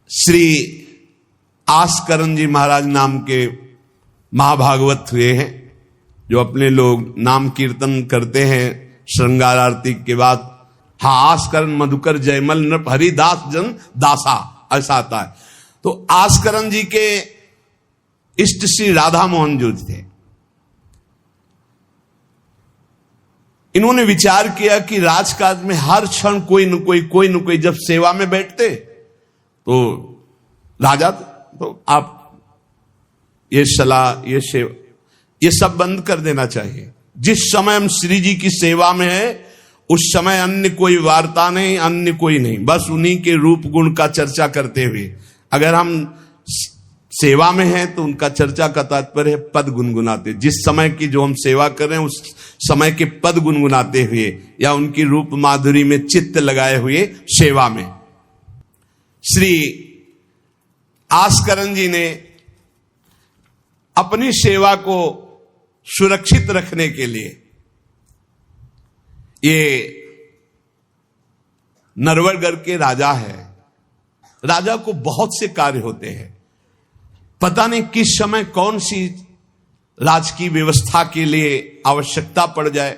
श्री आस्करण जी महाराज नाम के महाभागवत हुए हैं, जो अपने लोग नाम कीर्तन करते हैं श्रृंगार आरती के बाद। हाँ, आस्करण मधुकर जयमल नृप हरिदास जन दासा, ऐसा आता है। तो आस्करण जी के इष्ट श्री राधा मोहन जी थे। इन्होंने विचार किया कि राजकाज में हर क्षण कोई न कोई जब सेवा में बैठते तो राजा, तो आप ये सलाह ये सेवा ये सब बंद कर देना चाहिए। जिस समय हम श्री जी की सेवा में है उस समय अन्य कोई वार्ता नहीं, अन्य कोई नहीं, बस उन्हीं के रूप गुण का चर्चा करते हुए। अगर हम सेवा में हैं तो उनका चर्चा का तात्पर्य है पद गुनगुनाते, जिस समय की जो हम सेवा कर रहे हैं उस समय के पद गुनगुनाते हुए या उनकी रूप माधुरी में चित्त लगाए हुए सेवा में। श्री आस्करण जी ने अपनी सेवा को सुरक्षित रखने के लिए, ये नरवरगढ़ के राजा है, राजा को बहुत से कार्य होते हैं, पता नहीं किस समय कौन सी राजकीय व्यवस्था के लिए आवश्यकता पड़ जाए,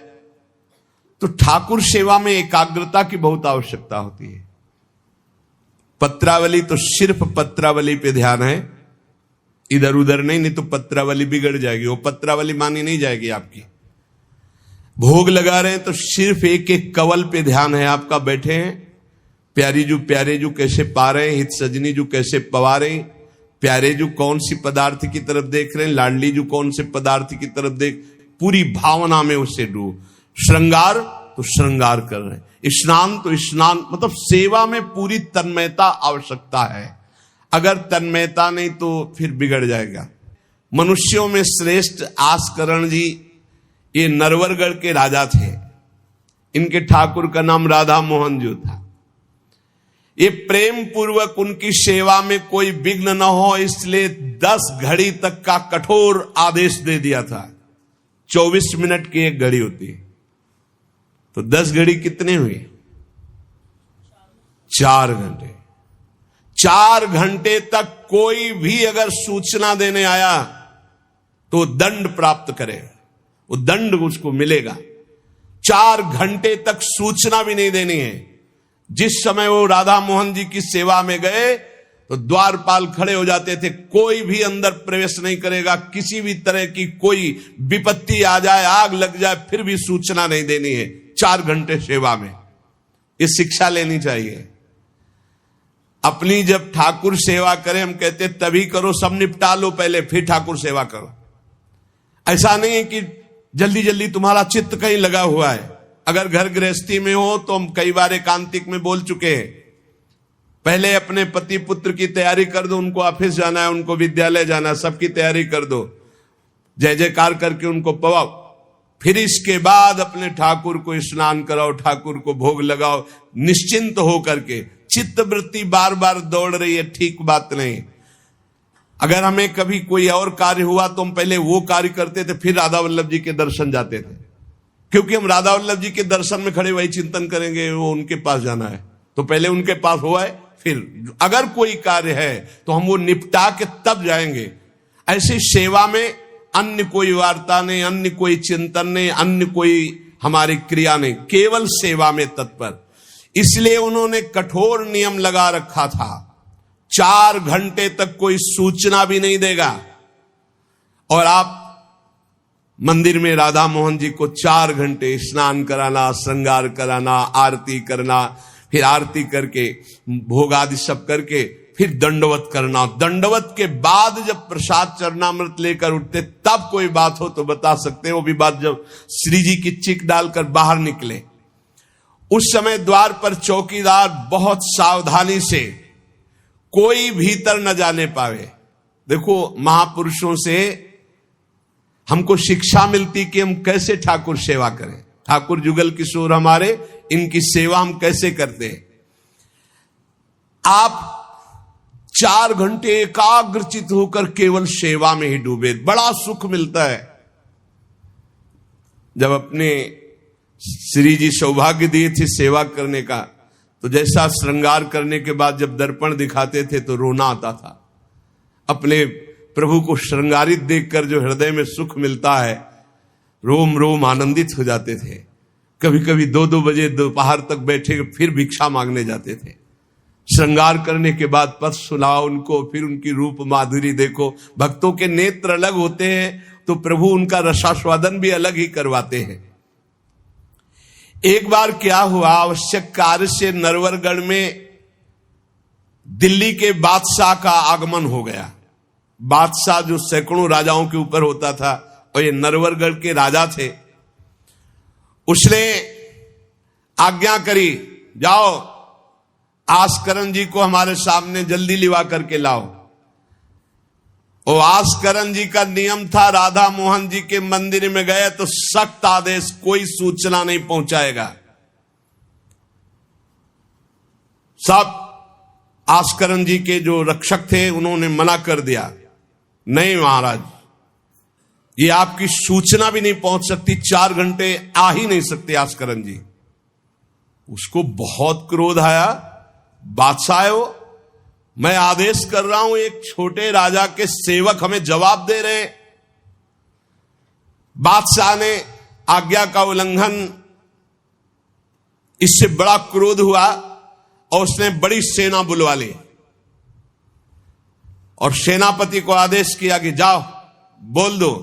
तो ठाकुर सेवा में एकाग्रता की बहुत आवश्यकता होती है। पत्रावली तो सिर्फ पत्रावली पे ध्यान है, इधर उधर नहीं तो पत्रावली बिगड़ जाएगी, वो पत्रावली मानी नहीं जाएगी आपकी। भोग लगा रहे हैं तो सिर्फ एक एक कवल पे ध्यान है आपका, बैठे हैं प्यारे जू कैसे पा रहे हैं, हित सजनी जू कैसे पवा रहे हैं, प्यारे जू कौन सी पदार्थ की तरफ देख रहे हैं, लाडली जू कौन से पदार्थ की तरफ देख, पूरी भावना में उससे डूब। श्रृंगार तो श्रृंगार कर रहे हैं, स्नान तो स्नान, मतलब सेवा में पूरी तन्मयता आवश्यकता है। अगर तन्मयता नहीं तो फिर बिगड़ जाएगा। मनुष्यों में श्रेष्ठ आस्करण जी ये नरवरगढ़ के राजा थे। इनके ठाकुर का नाम राधा मोहन जी था। ये प्रेम पूर्वक उनकी सेवा में कोई विघ्न न हो इसलिए 10 घड़ी तक का कठोर आदेश दे दिया था। 24 मिनट की एक घड़ी होती है, तो 10 घड़ी कितने हुए? 4 घंटे। 4 घंटे तक कोई भी अगर सूचना देने आया तो दंड प्राप्त करेगा, वो दंड उसको मिलेगा। 4 घंटे तक सूचना भी नहीं देनी है। जिस समय वो राधा मोहन जी की सेवा में गए तो द्वारपाल खड़े हो जाते थे, कोई भी अंदर प्रवेश नहीं करेगा। किसी भी तरह की कोई विपत्ति आ जाए, आग लग जाए, फिर भी सूचना नहीं देनी है। 4 घंटे सेवा में ये शिक्षा लेनी चाहिए। अपनी जब ठाकुर सेवा करें, हम कहते तभी करो, सब निपटा लो पहले फिर ठाकुर सेवा करो। ऐसा नहीं है कि जल्दी जल्दी तुम्हारा चित्त कहीं लगा हुआ है। अगर घर गृहस्थी में हो तो हम कई बार एकांतिक में बोल चुके हैं, पहले अपने पति पुत्र की तैयारी कर दो, उनको ऑफिस जाना है, उनको विद्यालय जाना है, सबकी तैयारी कर दो, जय जयकार करके उनको पवाओ, फिर इसके बाद अपने ठाकुर को स्नान कराओ, ठाकुर को भोग लगाओ, निश्चिंत हो करके। चित्त वृत्ति बार बार दौड़ रही है, ठीक बात नहीं। अगर हमें कभी कोई और कार्य हुआ तो हम पहले वो कार्य करते थे, फिर राधा वल्लभ जी के दर्शन जाते थे, क्योंकि हम राधा वल्लभ जी के दर्शन में खड़े वही चिंतन करेंगे, वो उनके पास जाना है तो पहले उनके पास हुआ है, फिर अगर कोई कार्य है तो हम वो निपटा के तब जाएंगे। ऐसी सेवा में अन्य कोई वार्ता नहीं, अन्य कोई चिंतन नहीं, अन्य कोई हमारी क्रिया नहीं, केवल सेवा में तत्पर। इसलिए उन्होंने कठोर नियम लगा रखा था, 4 घंटे तक कोई सूचना भी नहीं देगा। और आप मंदिर में राधा मोहन जी को 4 घंटे स्नान कराना, श्रृंगार कराना, आरती करना, फिर आरती करके भोग आदि सब करके फिर दंडवत करना। दंडवत के बाद जब प्रसाद चरणामृत लेकर उठते तब कोई बात हो तो बता सकते हैं। वो भी बात जब श्री जी की चिक डालकर बाहर निकले, उस समय द्वार पर चौकीदार बहुत सावधानी से कोई भीतर न जाने पावे। देखो, महापुरुषों से हमको शिक्षा मिलती कि हम कैसे ठाकुर सेवा करें। ठाकुर जुगल किशोर हमारे, इनकी सेवा हम कैसे करते हैं। आप 4 घंटे एकाग्रचित होकर केवल सेवा में ही डूबे, बड़ा सुख मिलता है। जब अपने श्री जी सौभाग्य दिए थे सेवा करने का, तो जैसा श्रृंगार करने के बाद जब दर्पण दिखाते थे तो रोना आता था। अपने प्रभु को श्रृंगारित देखकर जो हृदय में सुख मिलता है, रोम रोम आनंदित हो जाते थे। कभी कभी 2-2 बजे दोपहर तक बैठे फिर भिक्षा मांगने जाते थे। श्रृंगार करने के बाद पथ सुनाओ उनको, फिर उनकी रूप माधुरी देखो। भक्तों के नेत्र अलग होते हैं तो प्रभु उनका रसास्वादन भी अलग ही करवाते हैं। एक बार क्या हुआ, आवश्यक कार्य से नरवरगढ़ में दिल्ली के बादशाह का आगमन हो गया। बादशाह जो सैकड़ों राजाओं के ऊपर होता था और ये नरवरगढ़ के राजा थे। उसने आज्ञा करी, जाओ आस्करण जी को हमारे सामने जल्दी लिवा करके लाओ। और आस्करण जी का नियम था, राधा मोहन जी के मंदिर में गए तो सख्त आदेश, कोई सूचना नहीं पहुंचाएगा। सब आस्करण जी के जो रक्षक थे उन्होंने मना कर दिया, नहीं महाराज, ये आपकी सूचना भी नहीं पहुंच सकती, 4 घंटे आ ही नहीं सकते आस्करण जी। उसको बहुत क्रोध आया, बादशाह हो, मैं आदेश कर रहा हूं, एक छोटे राजा के सेवक हमें जवाब दे रहे। बादशाह ने आज्ञा का उल्लंघन, इससे बड़ा क्रोध हुआ और उसने बड़ी सेना बुलवा ली और सेनापति को आदेश किया कि जाओ बोल दो,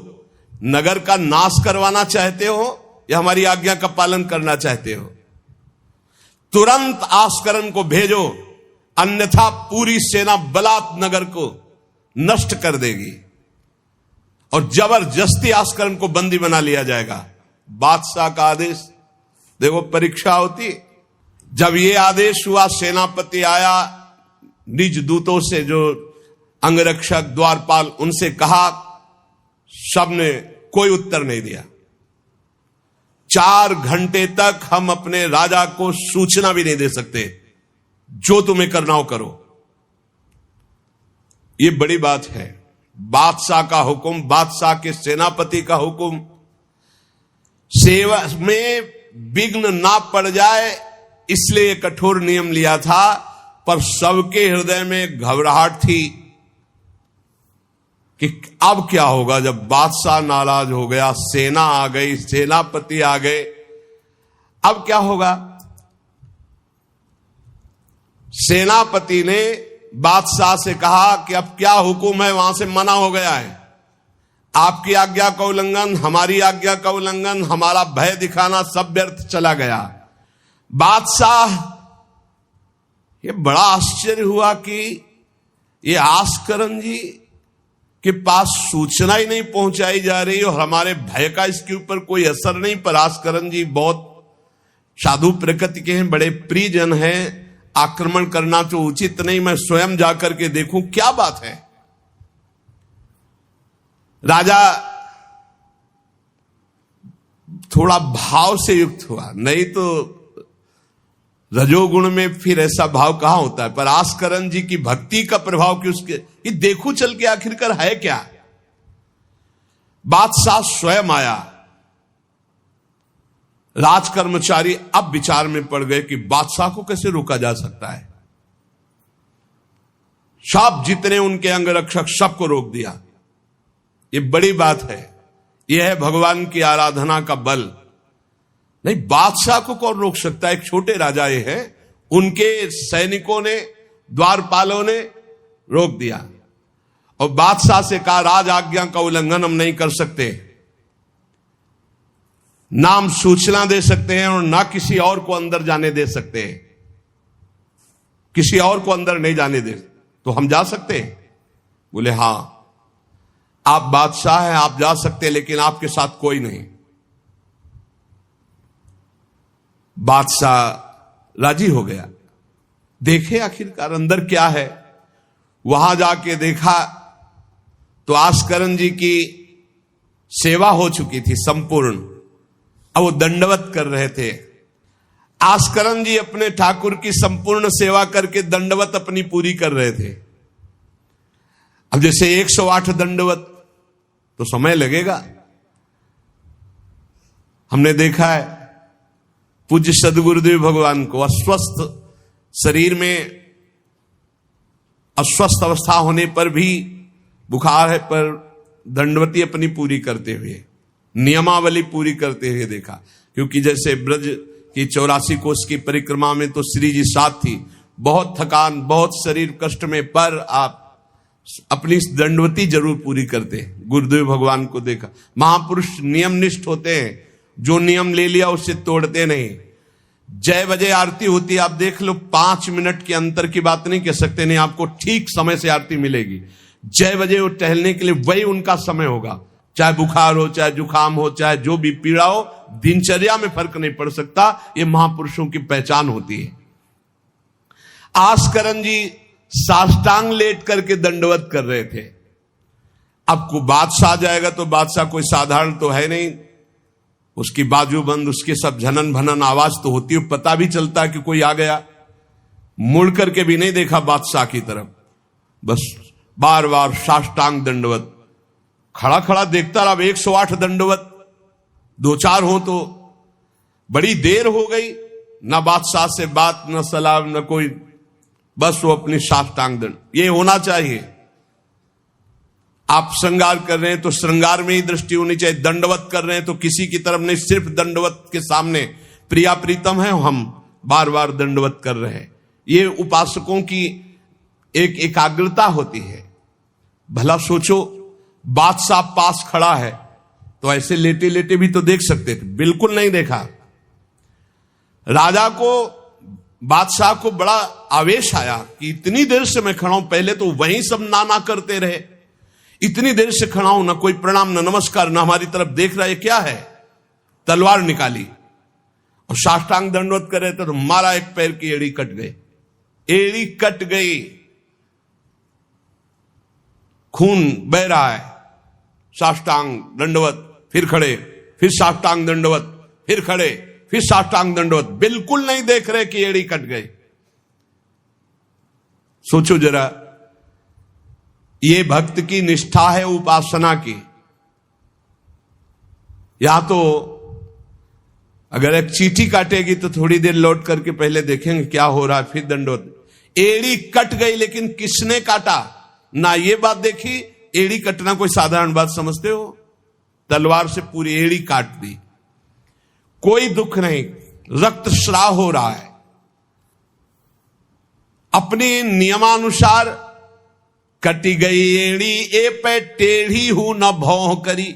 नगर का नाश करवाना चाहते हो या हमारी आज्ञा का पालन करना चाहते हो। तुरंत आस्करण को भेजो, अन्यथा पूरी सेना बलात् नगर को नष्ट कर देगी और जबरदस्ती आस्करण को बंदी बना लिया जाएगा। बादशाह का आदेश, देखो परीक्षा होती। जब ये आदेश हुआ, सेनापति आया, निज दूतों से जो अंगरक्षक द्वारपाल, उनसे कहा, सबने कोई उत्तर नहीं दिया। 4 घंटे तक हम अपने राजा को सूचना भी नहीं दे सकते, जो तुम्हें करना हो करो। यह बड़ी बात है। बादशाह का हुक्म, बादशाह के सेनापति का हुक्म, सेवा में विघ्न ना पड़ जाए इसलिए कठोर नियम लिया था। पर सबके हृदय में घबराहट थी कि अब क्या होगा जब बादशाह नाराज हो गया, सेना आ गई, सेनापति आ गए, अब क्या होगा। सेनापति ने बादशाह से कहा कि अब क्या हुक्म है, वहां से मना हो गया है, आपकी आज्ञा का उल्लंघन, हमारी आज्ञा का उल्लंघन, हमारा भय दिखाना सब व्यर्थ चला गया। बादशाह ये बड़ा आश्चर्य हुआ कि ये आस्करण जी के पास सूचना ही नहीं पहुंचाई जा रही और हमारे भय का इसके ऊपर कोई असर नहीं। पर आस्करण जी बहुत साधु प्रकृति के हैं, बड़े प्रियजन हैं, आक्रमण करना तो उचित नहीं, मैं स्वयं जाकर के देखूं क्या बात है। राजा थोड़ा भाव से युक्त हुआ, नहीं तो रजोगुण में फिर ऐसा भाव कहां होता है। पर आस्करण जी की भक्ति का प्रभाव कि उसके ये देखो चल के आखिरकार है क्या। बादशाह स्वयं आया। राज कर्मचारी अब विचार में पड़ गए कि बादशाह को कैसे रोका जा सकता है। सब जितने उनके अंगरक्षक सबको रोक दिया। ये बड़ी बात है, यह है भगवान की आराधना का बल। नहीं, बादशाह को कौन रोक सकता है, एक छोटे राजा ये है, उनके सैनिकों ने, द्वारपालों ने रोक दिया और बादशाह से कहा राज आज्ञा का उल्लंघन हम नहीं कर सकते, ना हम सूचना दे सकते हैं और ना किसी और को अंदर जाने दे सकते हैं, किसी और को अंदर नहीं जाने दे, तो हम जा सकते हैं। बोले हां आप बादशाह हैं, आप जा सकते हैं, लेकिन आपके साथ कोई नहीं। बादशाह राजी हो गया, देखे आखिरकार अंदर क्या है। वहां जाके देखा तो आस्करण जी की सेवा हो चुकी थी संपूर्ण, अब वो दंडवत कर रहे थे। आस्करण जी अपने ठाकुर की संपूर्ण सेवा करके दंडवत अपनी पूरी कर रहे थे। अब जैसे 108 दंडवत तो समय लगेगा। हमने देखा है पूज्य सदगुरुदेव भगवान को अस्वस्थ शरीर में अस्वस्थ अवस्था होने पर भी, बुखार है पर दंडवती अपनी पूरी करते हुए, नियमावली पूरी करते हुए देखा। क्योंकि जैसे ब्रज की 84 कोस की परिक्रमा में तो श्री जी साथ थी, बहुत थकान, बहुत शरीर कष्ट में, पर आप अपनी दंडवती जरूर पूरी करते हैं। गुरुदेव भगवान को देखा, महापुरुष नियमनिष्ठ होते हैं, जो नियम ले लिया उससे तोड़ते नहीं। जय बजे आरती होती है, आप देख लो, 5 मिनट के अंतर की बात नहीं कह सकते, नहीं, आपको ठीक समय से आरती मिलेगी। जय बजे वो टहलने के लिए वही उनका समय होगा, चाहे बुखार हो, चाहे जुकाम हो, चाहे जो भी पीड़ा हो, दिनचर्या में फर्क नहीं पड़ सकता। ये महापुरुषों की पहचान होती है। आस्करण जी साष्टांग लेट करके दंडवत कर रहे थे। अब को बादशाह आ जाएगा तो बादशाह कोई साधारण तो है नहीं, उसकी बाजूबंद, उसके सब झनन भनन आवाज तो होती है, पता भी चलता है कि कोई आ गया। मुड़ करके भी नहीं देखा बादशाह की तरफ, बस बार बार साष्टांग दंडवत, खड़ा खड़ा देखता रहा। 108 दंडवत, 2-4 हो तो बड़ी देर हो गई, ना बादशाह से बात, ना सलाम, न कोई, बस वो अपनी साष्टांग दंड। ये होना चाहिए। आप श्रृंगार कर रहे हैं तो श्रृंगार में ही दृष्टि होनी चाहिए, दंडवत कर रहे हैं तो किसी की तरफ नहीं, सिर्फ दंडवत के सामने। प्रिया प्रीतम है, हम बार बार दंडवत कर रहे हैं। ये उपासकों की एक एकाग्रता होती है। भला सोचो, बादशाह पास खड़ा है तो ऐसे लेटे लेटे भी तो देख सकते थे, बिल्कुल नहीं देखा। राजा को, बादशाह को बड़ा आवेश आया कि इतनी देर से मैं खड़ा हूं, पहले तो वहीं सब नाना करते रहे, इतनी देर से खड़ा हूं, ना कोई प्रणाम, ना नमस्कार, ना हमारी तरफ देख रहा है, क्या है। तलवार निकाली और साष्टांग दंडवत कर रहे थे तो मारा, एक पैर की एड़ी कट गई, एड़ी कट गई, खून बह रहा है। साष्टांग दंडवत, फिर खड़े, फिर साष्टांग दंडवत, फिर खड़े, फिर साष्टांग दंडवत, बिल्कुल नहीं देख रहे कि एड़ी कट गई। सोचो जरा, ये भक्त की निष्ठा है उपासना की। या तो अगर एक चींटी काटेगी तो थोड़ी देर लौट करके पहले देखेंगे क्या हो रहा है, फिर दंडवत। एड़ी कट गई, लेकिन किसने काटा, ना ये बात देखी। एड़ी कटना कोई साधारण बात समझते हो? तलवार से पूरी एड़ी काट दी, कोई दुख नहीं, रक्तस्राव हो रहा है। अपने नियमानुसार कटी गई एड़ी, ए पे टेढ़ी हूं न भौं करी,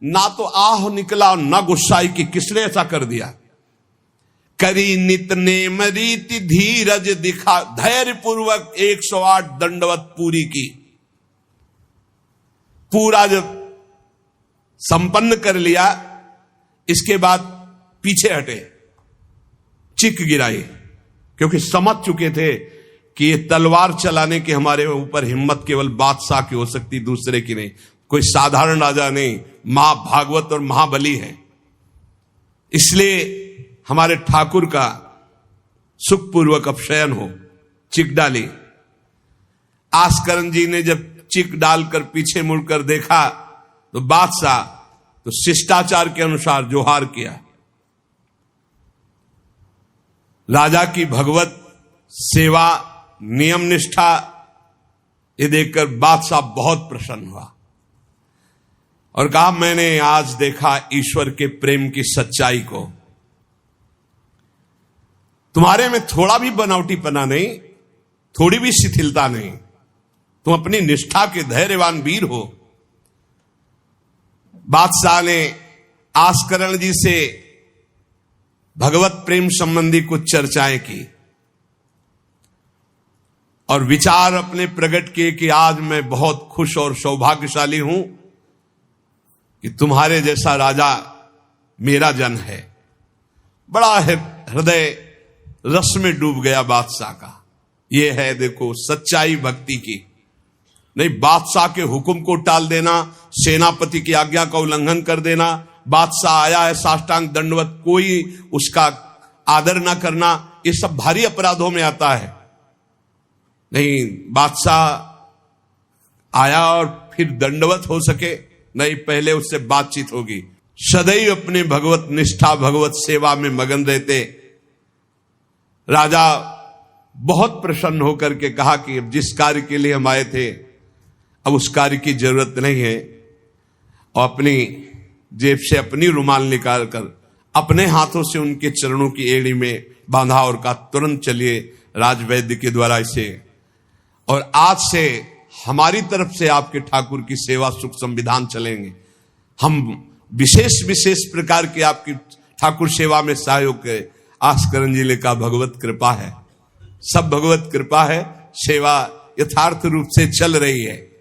ना तो आह निकला न गुस्साई कि किसने ऐसा कर दिया। करी नित नेम रीति धीरज दिखा, धैर्य पूर्वक 108 दंडवत पूरी की। पूरा जब संपन्न कर लिया, इसके बाद पीछे हटे, चिक गिराई, क्योंकि समझ चुके थे कि ये तलवार चलाने की हमारे ऊपर हिम्मत केवल बादशाह की हो सकती, दूसरे की नहीं। कोई साधारण राजा नहीं, महाभागवत और महाबली है। इसलिए हमारे ठाकुर का सुखपूर्वक अपशयन हो। चिक डाली। आस्करण जी ने जब चिक डालकर पीछे मुड़कर देखा तो बादशाह तो शिष्टाचार के अनुसार जोहार किया। राजा की भगवत सेवा, नियम निष्ठा, ये देखकर बादशाह बहुत प्रसन्न हुआ और कहा, मैंने आज देखा ईश्वर के प्रेम की सच्चाई को। तुम्हारे में थोड़ा भी बनावटीपना नहीं, थोड़ी भी शिथिलता नहीं, तुम अपनी निष्ठा के धैर्यवान वीर हो। बादशाह ने आस्करण जी से भगवत प्रेम संबंधी कुछ चर्चाएं की और विचार अपने प्रकट किए कि आज मैं बहुत खुश और सौभाग्यशाली हूं कि तुम्हारे जैसा राजा मेरा जन है। बड़ा हृदय रस में डूब गया बादशाह का। यह है देखो सच्चाई भक्ति की। नहीं, बादशाह के हुक्म को टाल देना, सेनापति की आज्ञा का उल्लंघन कर देना, बादशाह आया है साष्टांग दंडवत, कोई उसका आदर ना करना, ये सब भारी अपराधों में आता है। नहीं, बादशाह आया और फिर दंडवत हो सके, नहीं, पहले उससे बातचीत होगी। सदैव अपने भगवत निष्ठा, भगवत सेवा में मगन रहते। राजा बहुत प्रसन्न होकर के कहा कि अब जिस कार्य के लिए हम आए थे अब उस कार्य की जरूरत नहीं है, और अपनी जेब से अपनी रुमाल निकालकर अपने हाथों से उनके चरणों की एड़ी में बांधा और कहा तुरंत चलिए राजवैद्य के द्वारा इसे, और आज से हमारी तरफ से आपके ठाकुर की सेवा सुख संविधान चलेंगे। हम विशेष विशेष प्रकार की आपकी ठाकुर सेवा में सहयोग के आस्करण जिले का भगवत कृपा है, सब भगवत कृपा है, सेवा यथार्थ रूप से चल रही है।